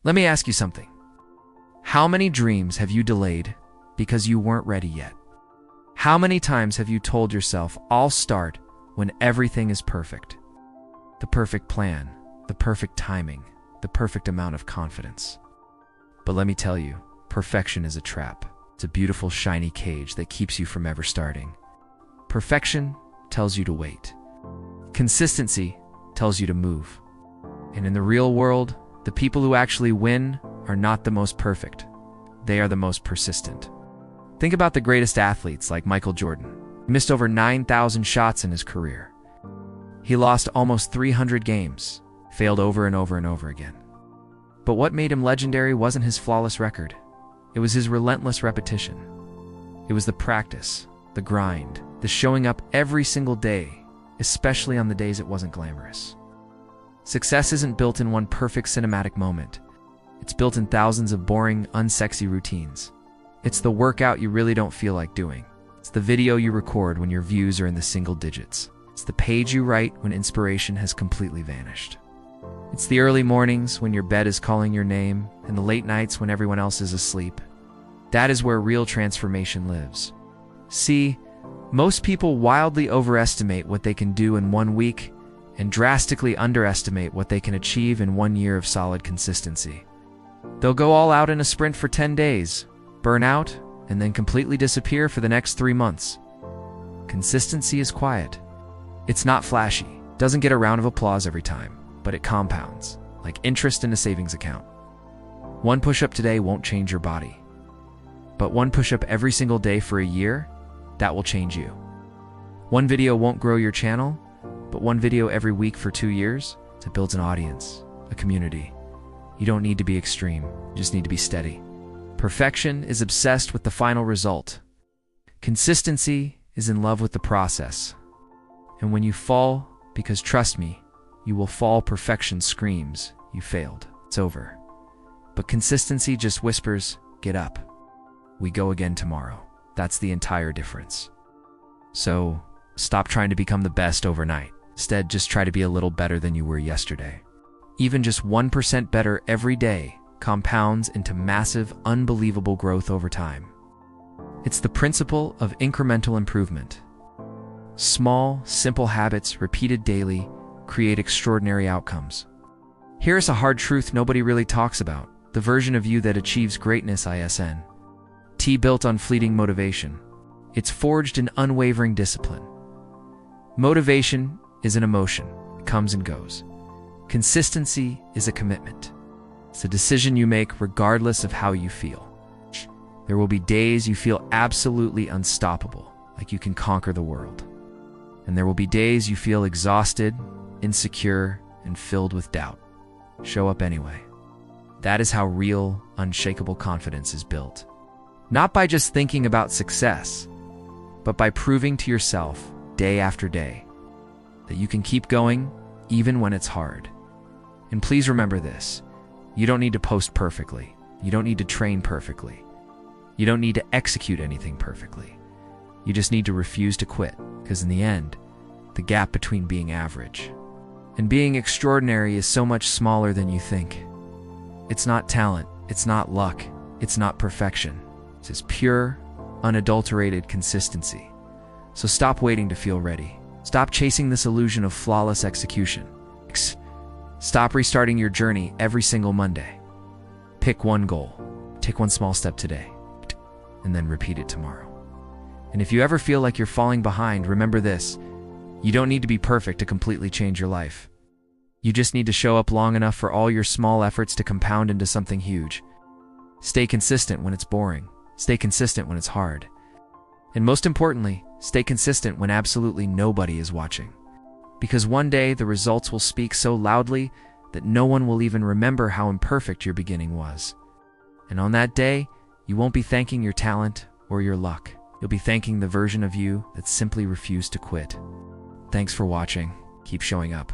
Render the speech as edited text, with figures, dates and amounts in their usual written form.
Let me ask you something. How many dreams have you delayed because you weren't ready yet? How many times have you told yourself, I'll start when everything is perfect? The perfect plan, the perfect timing, the perfect amount of confidence. But let me tell you, perfection is a trap. It's a beautiful, shiny cage that keeps you from ever starting. Perfection tells you to wait. Consistency tells you to move. And in the real world, the people who actually win are not the most perfect. They are the most persistent. Think about the greatest athletes like Michael Jordan. He missed over 9,000 shots in his career. He lost almost 300 games, failed over and over and over again. But what made him legendary wasn't his flawless record. It was his relentless repetition. It was the practice, the grind, the showing up every single day, especially on the days it wasn't glamorous. Success isn't built in one perfect cinematic moment. It's built in thousands of boring, unsexy routines. It's the workout you really don't feel like doing. It's the video you record when your views are in the single digits. It's the page you write when inspiration has completely vanished. It's the early mornings when your bed is calling your name and the late nights when everyone else is asleep. That is where real transformation lives. See, most people wildly overestimate what they can do in 1 week and drastically underestimate what they can achieve in 1 year of solid consistency. They'll go all out in a sprint for 10 days, burn out, and then completely disappear for the next 3 months. Consistency is quiet. It's not flashy, doesn't get a round of applause every time, but it compounds, like interest in a savings account. 1 push-up today won't change your body. But 1 push-up every single day for a year, that will change you. 1 video won't grow your channel, but 1 video every week for 2 years, it builds an audience, a community. You don't need to be extreme, you just need to be steady. Perfection is obsessed with the final result. Consistency is in love with the process. And when you fall, because trust me, you will fall, perfection screams, you failed, it's over. But consistency just whispers, get up. We go again tomorrow. That's the entire difference. So, stop trying to become the best overnight. Instead, just try to be a little better than you were yesterday. Even just 1% better every day compounds into massive, unbelievable growth over time. It's the principle of incremental improvement. Small, simple habits repeated daily create extraordinary outcomes. Here's a hard truth nobody really talks about: the version of you that achieves greatness isn't built on fleeting motivation. It's forged in unwavering discipline. Motivation is an emotion. It comes and goes. Consistency is a commitment. It's a decision you make regardless of how you feel. There will be days you feel absolutely unstoppable, like you can conquer the world. And there will be days you feel exhausted, insecure, and filled with doubt. Show up anyway. That is how real, unshakable confidence is built. Not by just thinking about success, but by proving to yourself day after day that you can keep going even when it's hard. And please remember this: you don't need to post perfectly. You don't need to train perfectly. You don't need to execute anything perfectly. You just need to refuse to quit, because in the end, the gap between being average and being extraordinary is so much smaller than you think. It's not talent, it's not luck, it's not perfection. It's just pure, unadulterated consistency. So stop waiting to feel ready. Stop chasing this illusion of flawless execution. Stop restarting your journey every single Monday. Pick 1 goal, take 1 small step today, and then repeat it tomorrow. And if you ever feel like you're falling behind, remember this: you don't need to be perfect to completely change your life. You just need to show up long enough for all your small efforts to compound into something huge. Stay consistent when it's boring. Stay consistent when it's hard. And most importantly, stay consistent when absolutely nobody is watching. Because one day the results will speak so loudly that no one will even remember how imperfect your beginning was. And on that day, you won't be thanking your talent or your luck. You'll be thanking the version of you that simply refused to quit. Thanks for watching. Keep showing up.